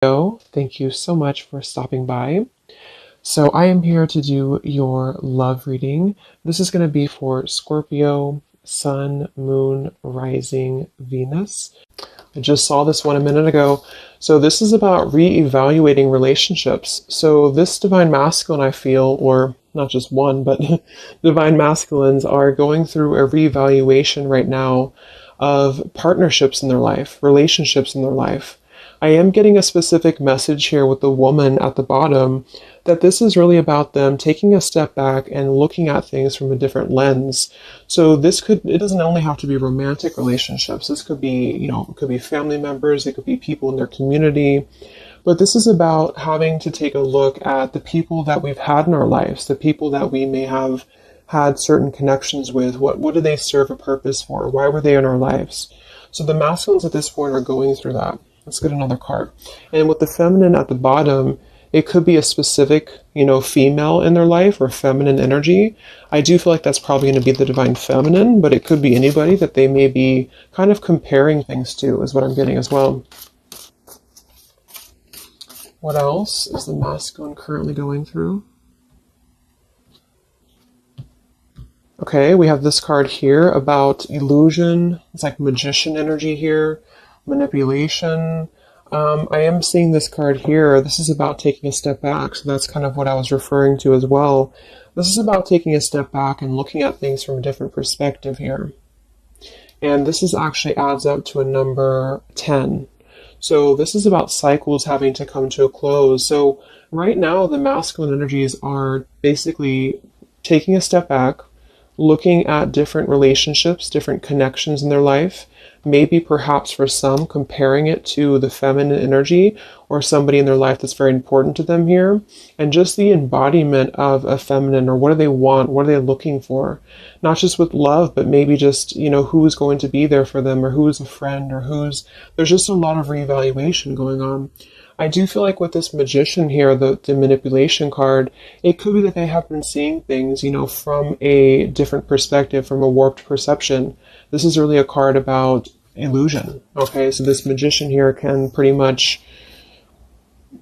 Thank you so much for stopping by. So I am here to do your love reading. This is going to be for Scorpio, Sun, Moon, Rising, Venus. I just saw this one a minute ago. So this is about reevaluating relationships. So this divine masculine, I feel, or not just one, but divine masculines are going through a reevaluation right now of partnerships in their life, relationships in their life. I am getting a specific message here with the woman at the bottom that this is really about them taking a step back and looking at things from a different lens. So it doesn't only have to be romantic relationships. This could be, it could be family members, it could be people in their community. But this is about having to take a look at the people that we've had in our lives, the people that we may have had certain connections with. What do they serve a purpose for? Why were they in our lives? So the masculines at this point are going through that. Let's get another card. And with the feminine at the bottom, it could be a specific, female in their life or feminine energy. I do feel like that's probably going to be the divine feminine, but it could be anybody that they may be kind of comparing things to, is what I'm getting as well. What else is the masculine currently going through? Okay, we have this card here about illusion. It's like magician energy here. Manipulation. I am seeing this card here. This is about taking a step back. So that's kind of what I was referring to as well. This is about taking a step back and looking at things from a different perspective here. And this is actually adds up to a number 10. So this is about cycles having to come to a close. So right now the masculine energies are basically taking a step back, looking at different relationships, different connections in their life, maybe perhaps for some comparing it to the feminine energy or somebody in their life that's very important to them here, and just the embodiment of a feminine, or what do they want, what are they looking for, not just with love, but maybe just, who's going to be there for them, or who's a friend, or there's just a lot of reevaluation going on. I do feel like with this magician here, the manipulation card, it could be that they have been seeing things, from a different perspective, from a warped perception. This is really a card about illusion. Okay, so this magician here can pretty much,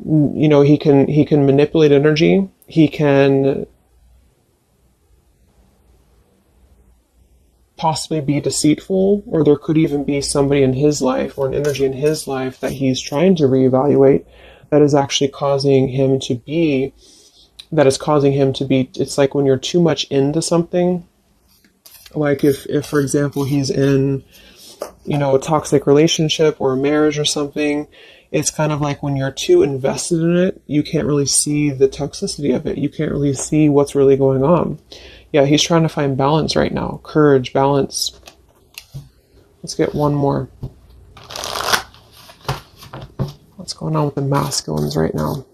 he can manipulate energy. He can possibly be deceitful, or there could even be somebody in his life or an energy in his life that he's trying to reevaluate that is actually causing him to be, it's like when you're too much into something, like if for example, he's in, a toxic relationship or a marriage or something, it's kind of like when you're too invested in it, you can't really see the toxicity of it. You can't really see what's really going on. Yeah, he's trying to find balance right now. Courage, balance. Let's get one more. What's going on with the masculines right now?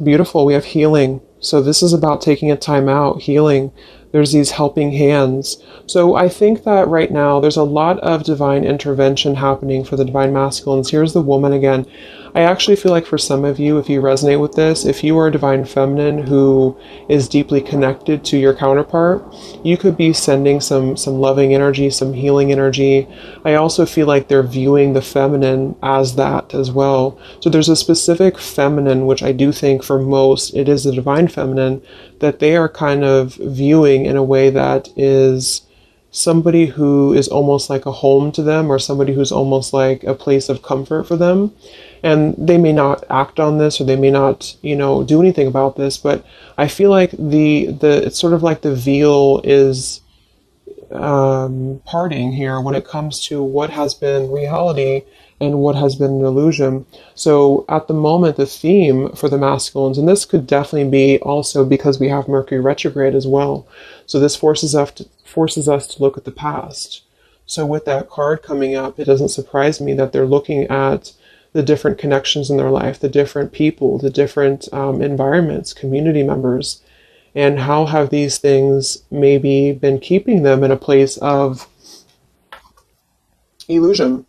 Beautiful. We have healing. So this is about taking a time out, healing. There's these helping hands. So I think that right now there's a lot of divine intervention happening for the divine masculines. Here's the woman again. I actually feel like for some of you, if you resonate with this, if you are a divine feminine who is deeply connected to your counterpart, you could be sending some loving energy, some healing energy. I also feel like they're viewing the feminine as that as well. So there's a specific feminine, which I do think for most, it is the divine feminine, that they are kind of viewing in a way that is somebody who is almost like a home to them, or somebody who's almost like a place of comfort for them. And they may not act on this, or they may not, do anything about this, but I feel like it's sort of like the veil is parting here when it comes to what has been reality and what has been an illusion. So at the moment, the theme for the masculines, and this could definitely be also because we have Mercury retrograde as well. So this forces us to look at the past. So with that card coming up, it doesn't surprise me that they're looking at the different connections in their life, the different people, the different environments, community members, and how have these things maybe been keeping them in a place of illusion.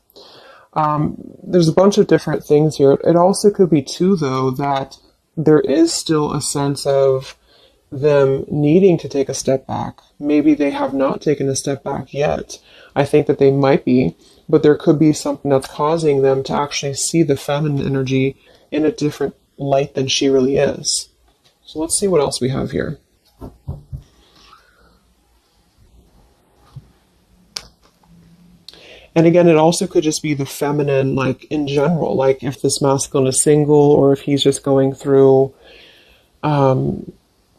There's a bunch of different things here. It also could be too, though, that there is still a sense of them needing to take a step back. Maybe they have not taken a step back yet. I think that they might be, but there could be something that's causing them to actually see the feminine energy in a different light than she really is. So let's see what else we have here. And again, it also could just be the feminine, like in general, like if this masculine is single or if he's just going through,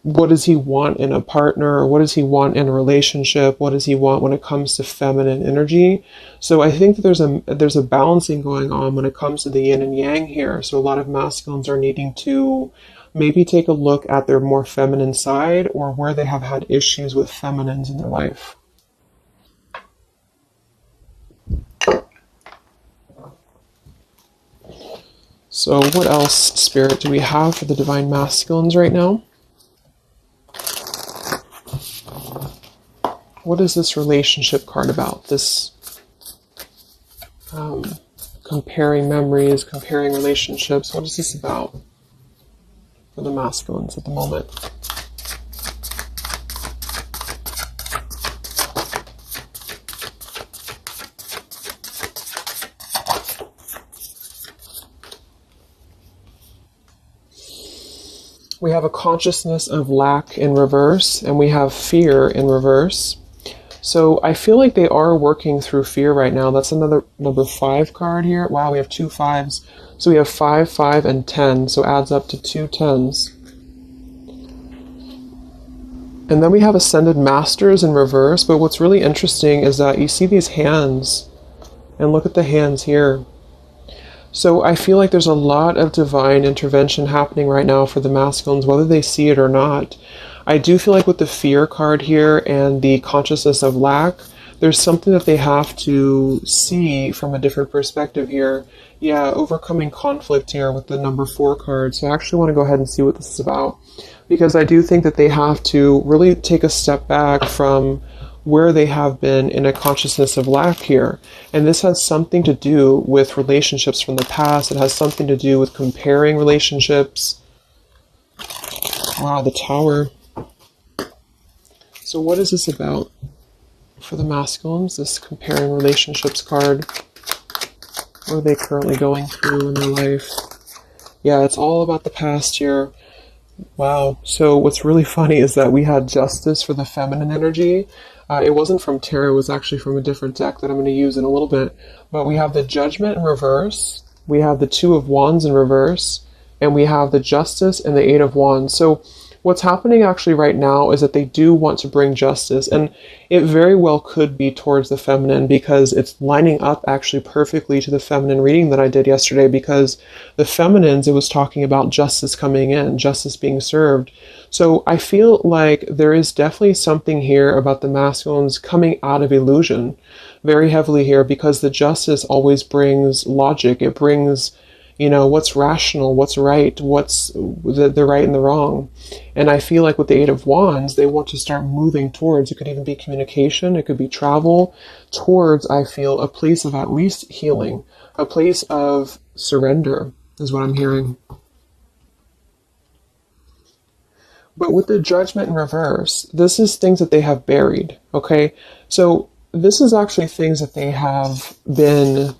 what does he want in a partner? Or what does he want in a relationship? What does he want when it comes to feminine energy? So I think that there's a balancing going on when it comes to the yin and yang here. So a lot of masculines are needing to maybe take a look at their more feminine side or where they have had issues with feminines in their life. So what else, Spirit, do we have for the Divine Masculines right now? What is this relationship card about? This comparing memories, comparing relationships. What is this about for the masculines at the moment? We have a consciousness of lack in reverse, and we have fear in reverse. So I feel like they are working through fear right now. That's another number 5 card here. Wow, we have 2 5s. So we have 5, 5, and 10. So adds up to 2 10s. And then we have Ascended Masters in reverse. But what's really interesting is that you see these hands. And look at the hands here. So I feel like there's a lot of divine intervention happening right now for the masculines, whether they see it or not. I do feel like with the fear card here and the consciousness of lack, there's something that they have to see from a different perspective here. Yeah, overcoming conflict here with the number 4 card. So I actually want to go ahead and see what this is about, because I do think that they have to really take a step back from where they have been in a consciousness of lack here. And this has something to do with relationships from the past. It has something to do with comparing relationships. Wow, the Tower. So what is this about for the masculines, this comparing relationships card? What are they currently going through in their life? Yeah, it's all about the past here. Wow. So what's really funny is that we had Justice for the feminine energy. It wasn't from tarot, it was actually from a different deck that I'm going to use in a little bit. But we have the Judgment in reverse, we have the 2 of Wands in reverse, and we have the Justice and the 8 of Wands. So what's happening actually right now is that they do want to bring justice, and it very well could be towards the feminine, because it's lining up actually perfectly to the feminine reading that I did yesterday, because the feminines, it was talking about justice coming in, justice being served. So I feel like there is definitely something here about the masculines coming out of illusion very heavily here, because the justice always brings logic. It brings, you know, what's rational, what's right, what's the right and the wrong. And I feel like with the 8 of Wands, they want to start moving towards, it could even be communication, it could be travel, towards, I feel, a place of at least healing, a place of surrender, is what I'm hearing. But with the Judgment in reverse, this is things that they have buried, okay? So this is actually things that they have been...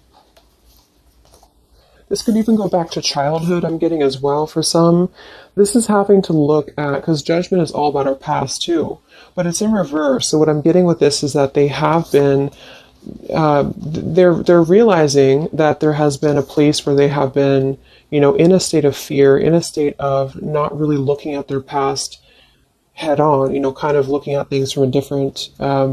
This could even go back to childhood, I'm getting as well for some. This is having to look at, because Judgment is all about our past too, but it's in reverse. So what I'm getting with this is that they have been, they're realizing that there has been a place where they have been, you know, in a state of fear, in a state of not really looking at their past head on, you know, kind of looking at things from a different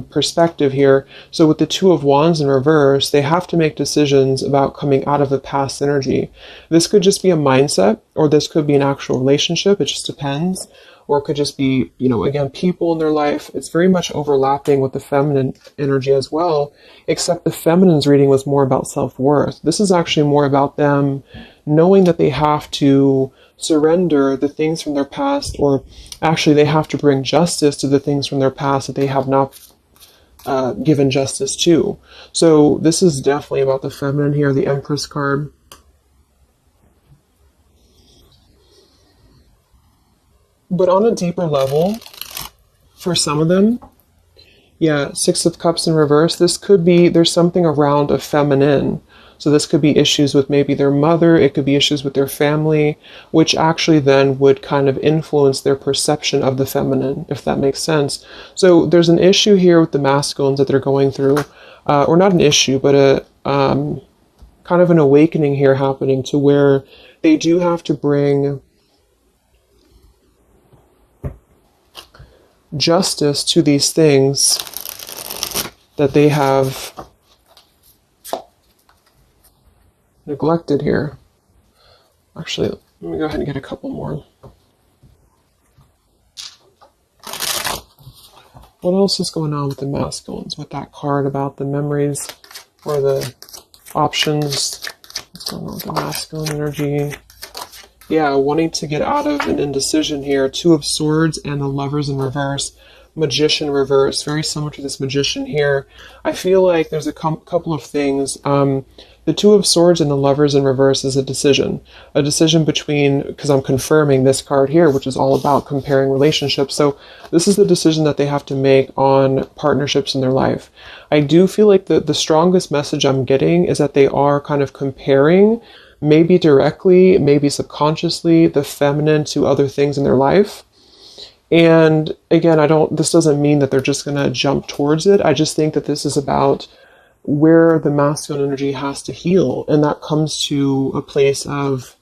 perspective here. So with the 2 of Wands in reverse, they have to make decisions about coming out of the past energy. This could just be a mindset, or this could be an actual relationship. It just depends. Or it could just be, you know, again, people in their life. It's very much overlapping with the feminine energy as well, except the feminine's reading was more about self-worth. This is actually more about them knowing that they have to surrender the things from their past, or actually they have to bring justice to the things from their past that they have not given justice to. So this is definitely about the feminine here, the Empress card. But on a deeper level, for some of them, yeah, Six of Cups in reverse, this could be, there's something around a feminine. So this could be issues with maybe their mother, it could be issues with their family, which actually then would kind of influence their perception of the feminine, if that makes sense. So there's an issue here with the masculines that they're going through, or not an issue, but a kind of an awakening here happening to where they do have to bring justice to these things that they have neglected here. Actually, let me go ahead and get a couple more. What else is going on with the masculines with that card about the memories or the options? What's going on with the masculine energy? Yeah, wanting to get out of an indecision here. Two of Swords and the Lovers in reverse. Magician reverse. Very similar to this Magician here. I feel like there's a couple of things. The Two of Swords and the Lovers in reverse is a decision. A decision between, because I'm confirming this card here, which is all about comparing relationships. So this is the decision that they have to make on partnerships in their life. I do feel like the strongest message I'm getting is that they are kind of comparing, maybe directly, maybe subconsciously, the feminine to other things in their life. And again, this doesn't mean that they're just going to jump towards it. I just think that this is about where the masculine energy has to heal. And that comes to a place of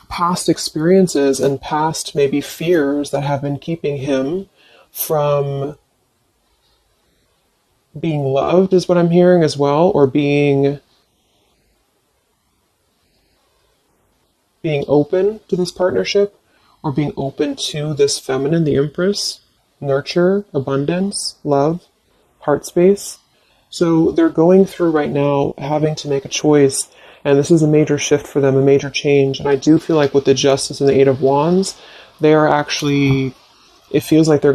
past experiences and past maybe fears that have been keeping him from being loved, is what I'm hearing as well, or being open to this partnership, or being open to this feminine, the Empress, nurture, abundance, love, heart space. So they're going through right now having to make a choice, and this is a major shift for them, a major change. And I do feel like with the Justice and the Eight of Wands, they are actually, it feels like they're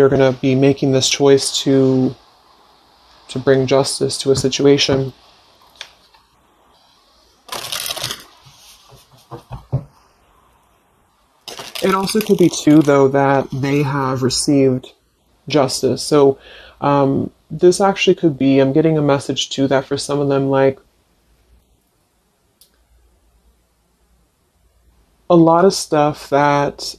gonna be making this choice to bring justice to a situation. It also could be too, though, that they have received justice. So this actually could be, I'm getting a message too that for some of them, like a lot of stuff that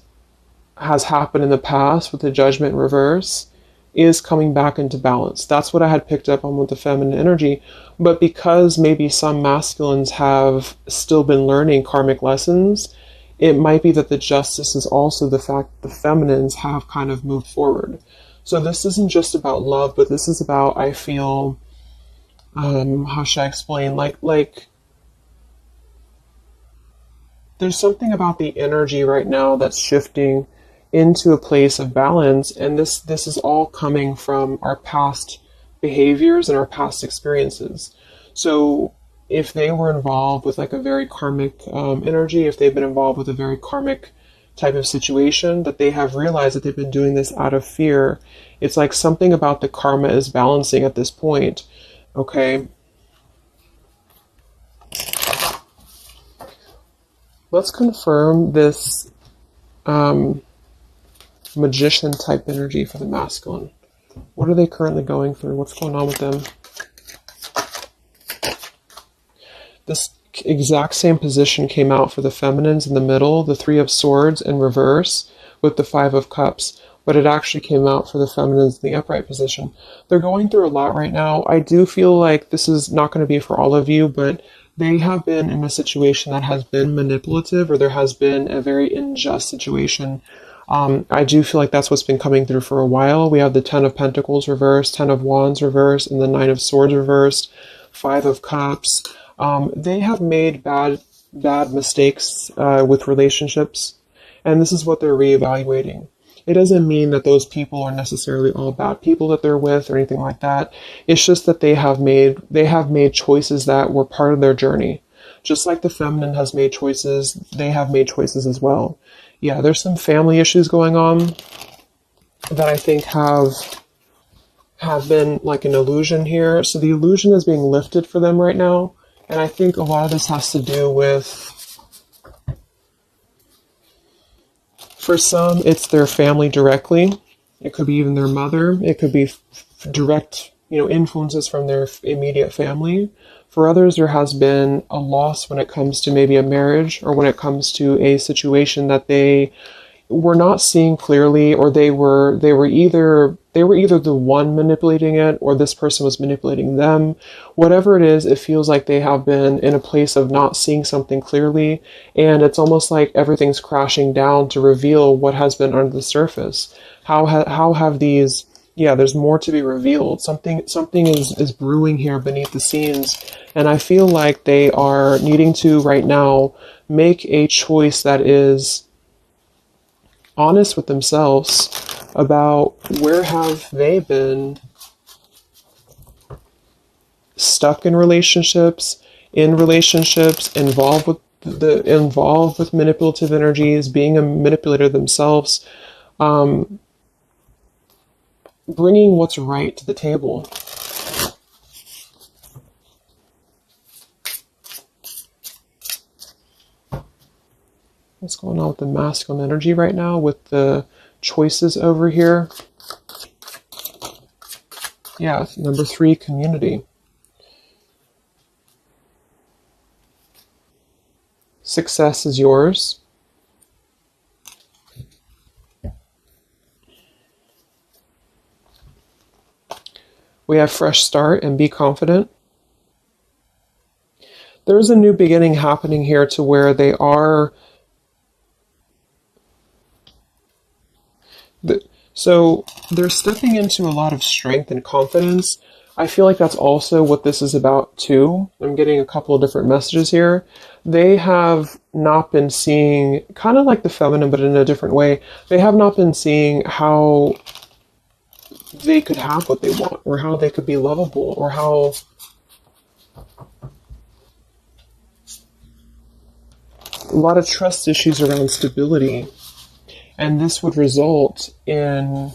has happened in the past with the Judgment in reverse is coming back into balance. That's what I had picked up on with the feminine energy. But because maybe some masculines have still been learning karmic lessons, it might be that the justice is also the fact that the feminines have kind of moved forward. So this isn't just about love, but this is about, I feel, how should I explain? Like there's something about the energy right now that's shifting into a place of balance, and this is all coming from our past behaviors and our past experiences. So if they were involved with like a very karmic energy, if they've been involved with a very karmic type of situation, that they have realized that they've been doing this out of fear. It's like something about the karma is balancing at this point. Okay. Let's confirm this Magician type energy for the masculine. What are they currently going through? What's going on with them? This exact same position came out for the feminines in the middle, the Three of Swords in reverse with the Five of Cups, but it actually came out for the feminines in the upright position. They're going through a lot right now. I do feel like this is not going to be for all of you, but they have been in a situation that has been manipulative, or there has been a very unjust situation. I do feel like that's what's been coming through for a while. We have the Ten of Pentacles reversed, Ten of Wands reversed, and the Nine of Swords reversed, Five of Cups. They have made bad mistakes with relationships, and this is what they're reevaluating. It doesn't mean that those people are necessarily all bad people that they're with or anything like that. It's just that they have made choices that were part of their journey. Just like the feminine has made choices, they have made choices as well. Yeah, there's some family issues going on that I think have been like an illusion here. So the illusion is being lifted for them right now. And I think a lot of this has to do with For some, it's their family directly. It could be even their mother. It could be direct, influences from their immediate family. For others, there has been a loss when it comes to maybe a marriage, or when it comes to a situation that they were not seeing clearly, or they were either the one manipulating it, or this person was manipulating them. Whatever it is, it feels like they have been in a place of not seeing something clearly, and it's almost like everything's crashing down to reveal what has been under the surface. How have these? Yeah, there's more to be revealed. Something is brewing here beneath the scenes, and I feel like they are needing to right now make a choice that is honest with themselves about where have they been stuck in relationships, involved with manipulative energies, being a manipulator themselves, bringing what's right to the table. What's going on with the masculine energy right now with the choices over here? Yeah, number 3, community. Success is yours. We have fresh start and be confident. There's a new beginning happening here to where they are. So they're stepping into a lot of strength and confidence. I feel like that's also what this is about too. I'm getting a couple of different messages here. They have not been seeing, kind of like the feminine, but in a different way. They have not been seeing how they could have what they want, or how they could be lovable, or how a lot of trust issues around stability. And this would result in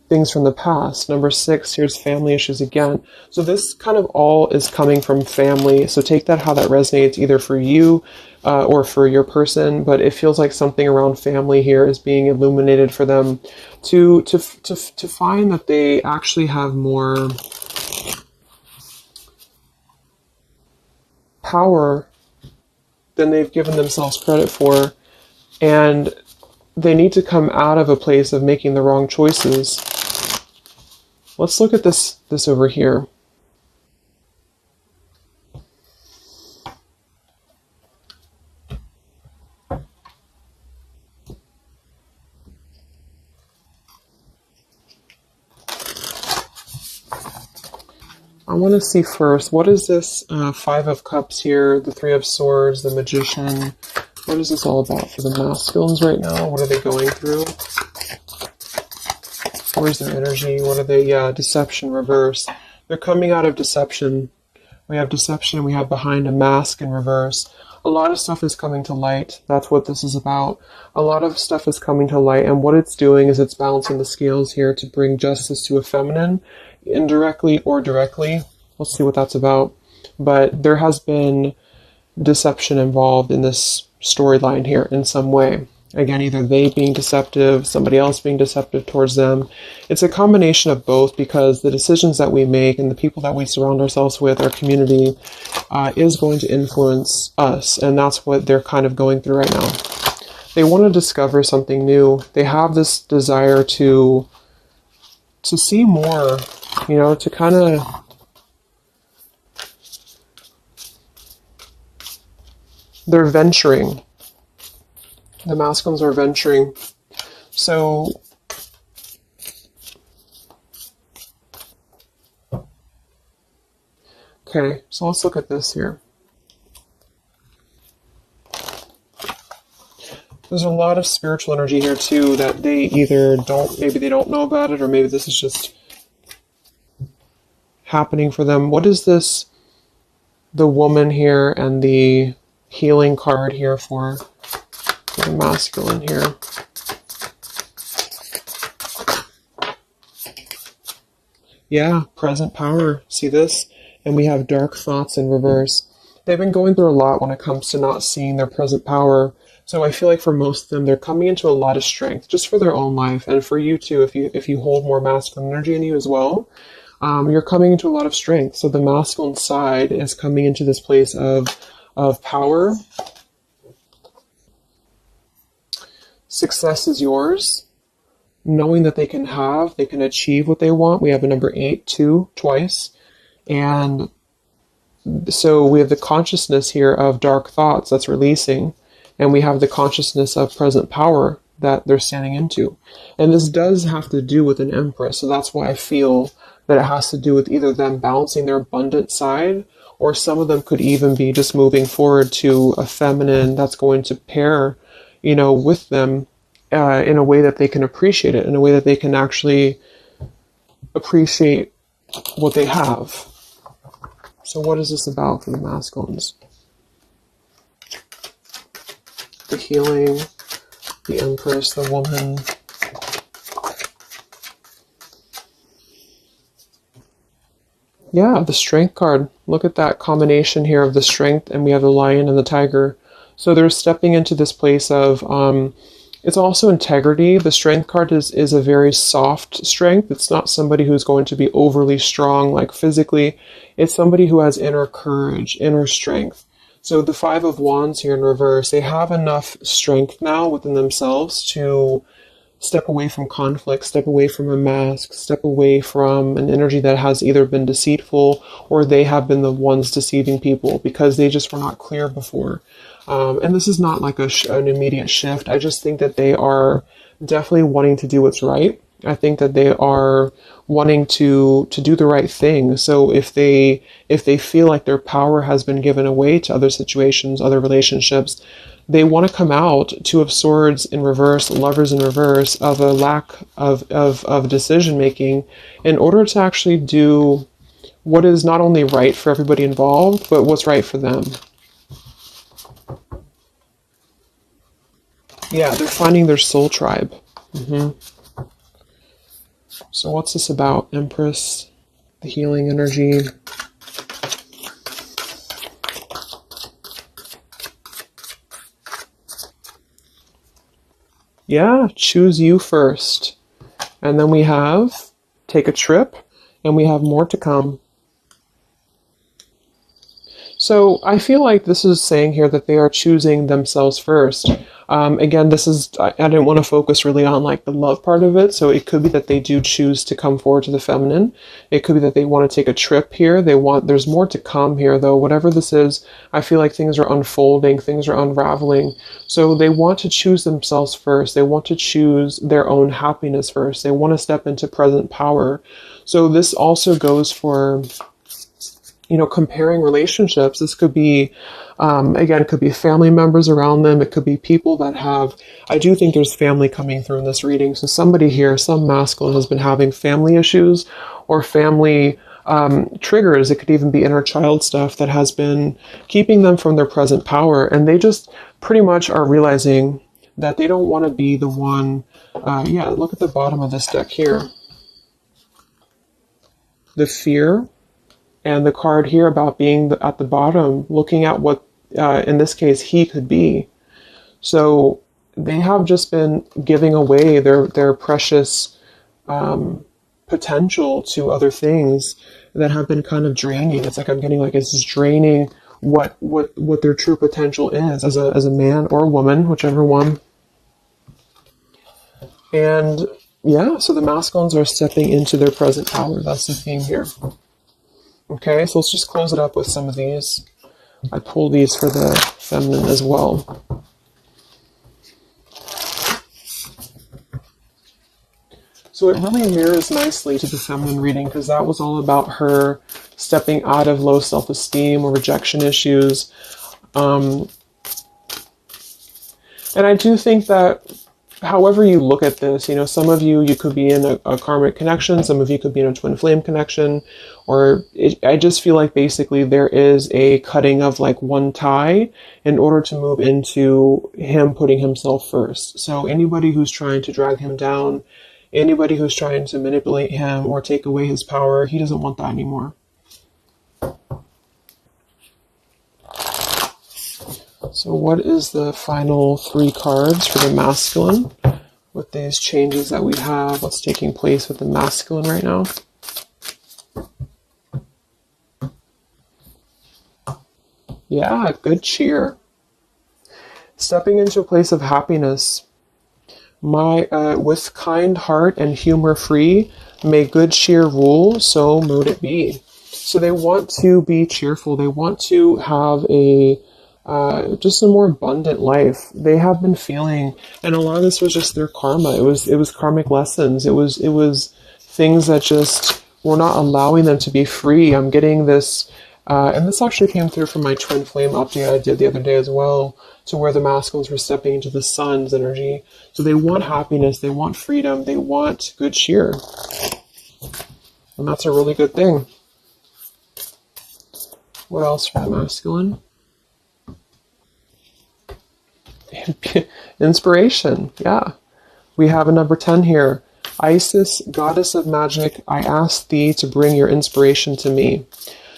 things from the past. Number 6, here's family issues again. So this kind of all is coming from family. So take that how that resonates, either for you or for your person. But it feels like something around family here is being illuminated for them to find that they actually have more power than they've given themselves credit for. And they need to come out of a place of making the wrong choices. Let's look at this over here. I want to see first, what is this 5 of Cups here, the 3 of Swords, the Magician? What is this all about for the masculines right now? What are they going through? Where's their energy? What are they? Yeah, deception, reverse. They're coming out of deception. We have deception, we have behind a mask in reverse. A lot of stuff is coming to light. That's what this is about. A lot of stuff is coming to light, and what it's doing is it's balancing the scales here to bring justice to a feminine, indirectly or directly. Let's see what that's about. But there has been deception involved in this storyline here in some way. Again, either they being deceptive, somebody else being deceptive towards them. It's a combination of both, because the decisions that we make and the people that we surround ourselves with, our community, is going to influence us. And that's what they're kind of going through right now. They want to discover something new. They have this desire to see more, to kind of they're venturing. The masculines are venturing. So okay, so let's look at this here. There's a lot of spiritual energy here too that they either maybe they don't know about it, or maybe this is just happening for them. What is this? The woman here and the healing card here for the masculine here. Yeah, present power. See this? And we have dark thoughts in reverse. They've been going through a lot when it comes to not seeing their present power. So I feel like for most of them, they're coming into a lot of strength just for their own life, and for you too, if you hold more masculine energy in you as well, you're coming into a lot of strength. So the masculine side is coming into this place of power. Success is yours. Knowing that they can achieve what they want. We have a number 8, 2, twice. And so we have the consciousness here of dark thoughts that's releasing. And we have the consciousness of present power that they're standing into. And this does have to do with an Empress. So that's why I feel that it has to do with either them balancing their abundant side, or some of them could even be just moving forward to a feminine that's going to pair, with them in a way that they can appreciate it, in a way that they can actually appreciate what they have. So what is this about for the masculines? The healing, the Empress, the woman. Yeah, the Strength card. Look at that combination here of the Strength, and we have the Lion and the Tiger. So they're stepping into this place of, it's also integrity. The Strength card is a very soft strength. It's not somebody who's going to be overly strong, like physically. It's somebody who has inner courage, inner strength. So the Five of Wands here in reverse, they have enough strength now within themselves to step away from conflict, step away from a mask, step away from an energy that has either been deceitful or they have been the ones deceiving people because they just were not clear before. And this is not like an immediate shift. I just think that they are definitely wanting to do what's right. I think that they are wanting to do the right thing. So if they feel like their power has been given away to other situations, other relationships, they want to come out. Two of Swords in reverse, Lovers in reverse, of a lack of decision making in order to actually do what is not only right for everybody involved, but what's right for them. Yeah, they're finding their soul tribe. So what's this about? Empress, the healing energy. Yeah, choose you first. And then we have take a trip, and we have more to come. So I feel like this is saying here that they are choosing themselves first. Again, I didn't want to focus really on like the love part of it. So it could be that they do choose to come forward to the feminine. It could be that they want to take a trip here. There's more to come here though. Whatever this is, I feel like things are unfolding, things are unraveling. So they want to choose themselves first. They want to choose their own happiness first. They want to step into present power. So this also goes for, comparing relationships. This could be, again, it could be family members around them. It could be people that I do think there's family coming through in this reading. So somebody here, some masculine has been having family issues or family triggers. It could even be inner child stuff that has been keeping them from their present power. And they just pretty much are realizing that they don't want to be the one. Look at the bottom of this deck here. The fear. And the card here about being at the bottom, looking at what, in this case, he could be. So they have just been giving away their precious potential to other things that have been kind of draining. It's like I'm getting like it's draining what their true potential is as a man or a woman, whichever one. And yeah, so the masculines are stepping into their present power. That's the theme here. Okay, so let's just close it up with some of these. I pulled these for the feminine as well. So it really mirrors nicely to the feminine reading because that was all about her stepping out of low self-esteem or rejection issues. And I do think that however you look at this, some of you could be in a karmic connection, some of you could be in a twin flame connection, I just feel like basically there is a cutting of like one tie in order to move into him putting himself first. So anybody who's trying to drag him down, anybody who's trying to manipulate him or take away his power, he doesn't want that anymore. So what is the final 3 cards for the masculine with these changes that we have? What's taking place with the masculine right now? Yeah, good cheer. Stepping into a place of happiness. With kind heart and humor free, may good cheer rule, so mote it be. So they want to be cheerful. They want to have just a more abundant life. They have been feeling, and a lot of this was just their karma. It was karmic lessons. It was things that just were not allowing them to be free. I'm getting this, and this actually came through from my twin flame update I did the other day as well, to where the masculines were stepping into the sun's energy. So they want happiness, they want freedom, they want good cheer. And that's a really good thing. What else for the masculine? Inspiration, yeah. We have a number 10 here. Isis, goddess of magic, I ask thee to bring your inspiration to me.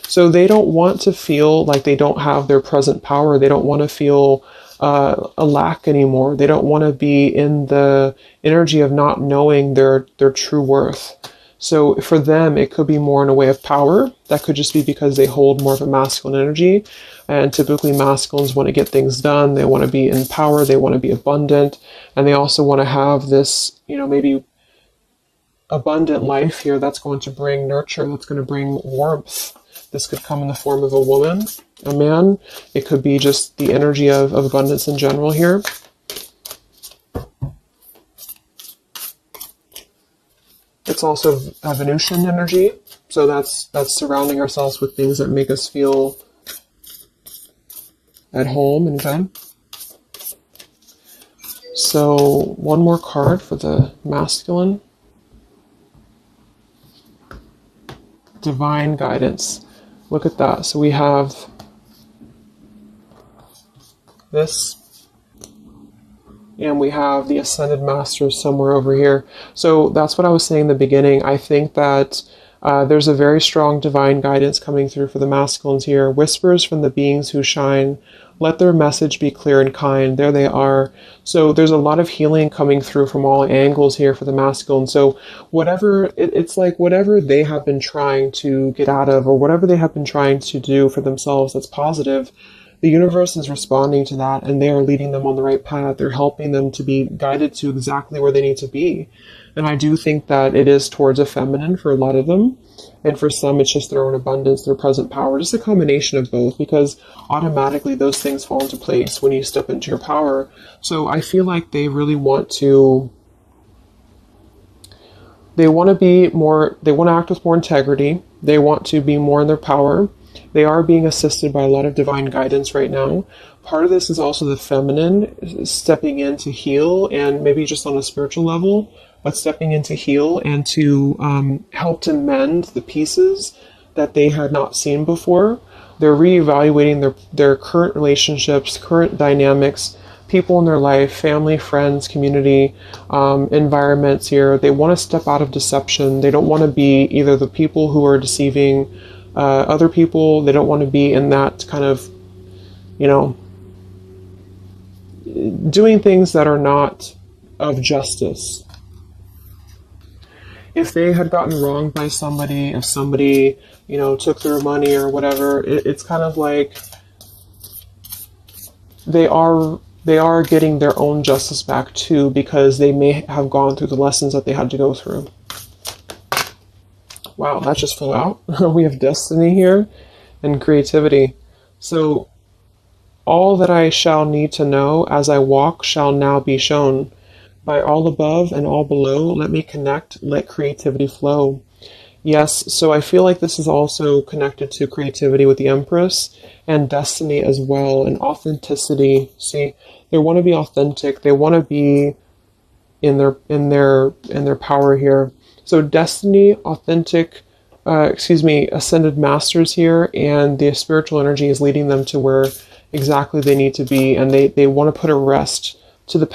So they don't want to feel like they don't have their present power. They don't want to feel a lack anymore. They don't want to be in the energy of not knowing their true worth. So for them, it could be more in a way of power. That could just be because they hold more of a masculine energy. And typically masculines want to get things done. They want to be in power. They want to be abundant. And they also want to have this, maybe abundant life here that's going to bring nurture, that's going to bring warmth. This could come in the form of a woman, a man. It could be just the energy of abundance in general here. It's also a Venusian energy. So that's surrounding ourselves with things that make us feel at home and good. So one more card for the masculine. Divine guidance. Look at that. So we have this, and we have the Ascended Masters somewhere over here. So that's what I was saying in the beginning. I think that there's a very strong divine guidance coming through for the masculines here. Whispers from the beings who shine. Let their message be clear and kind. There they are. So there's a lot of healing coming through from all angles here for the masculine. So it's like whatever they have been trying to get out of, or whatever they have been trying to do for themselves that's positive, the universe is responding to that, and they are leading them on the right path. They're helping them to be guided to exactly where they need to be. And I do think that it is towards a feminine for a lot of them. And for some, it's just their own abundance, their present power, just a combination of both, because automatically those things fall into place when you step into your power. So I feel like they really want to, they want to act with more integrity. They want to be more in their power. They are being assisted by a lot of divine guidance right now. Part of this is also the feminine stepping in to heal, and maybe just on a spiritual level, but stepping in to heal and to help to mend the pieces that they had not seen before. They're reevaluating their current relationships, current dynamics, people in their life, family, friends, community, environments here. They want to step out of deception. They don't want to be either the people who are deceiving other people. They don't want to be in that kind of, doing things that are not of justice. If they had gotten wronged by somebody, if somebody, took their money or whatever, it's kind of like they are getting their own justice back too, because they may have gone through the lessons that they had to go through. Wow, that just flew out. We have destiny here and creativity. So all that I shall need to know as I walk shall now be shown. By all above and all below, let me connect, let creativity flow. Yes, so I feel like this is also connected to creativity with the Empress and destiny as well, and authenticity. See, they want to be authentic. They want to be in their power here. So destiny, authentic, ascended masters here, and the spiritual energy is leading them to where exactly they need to be, and they want to put a rest to the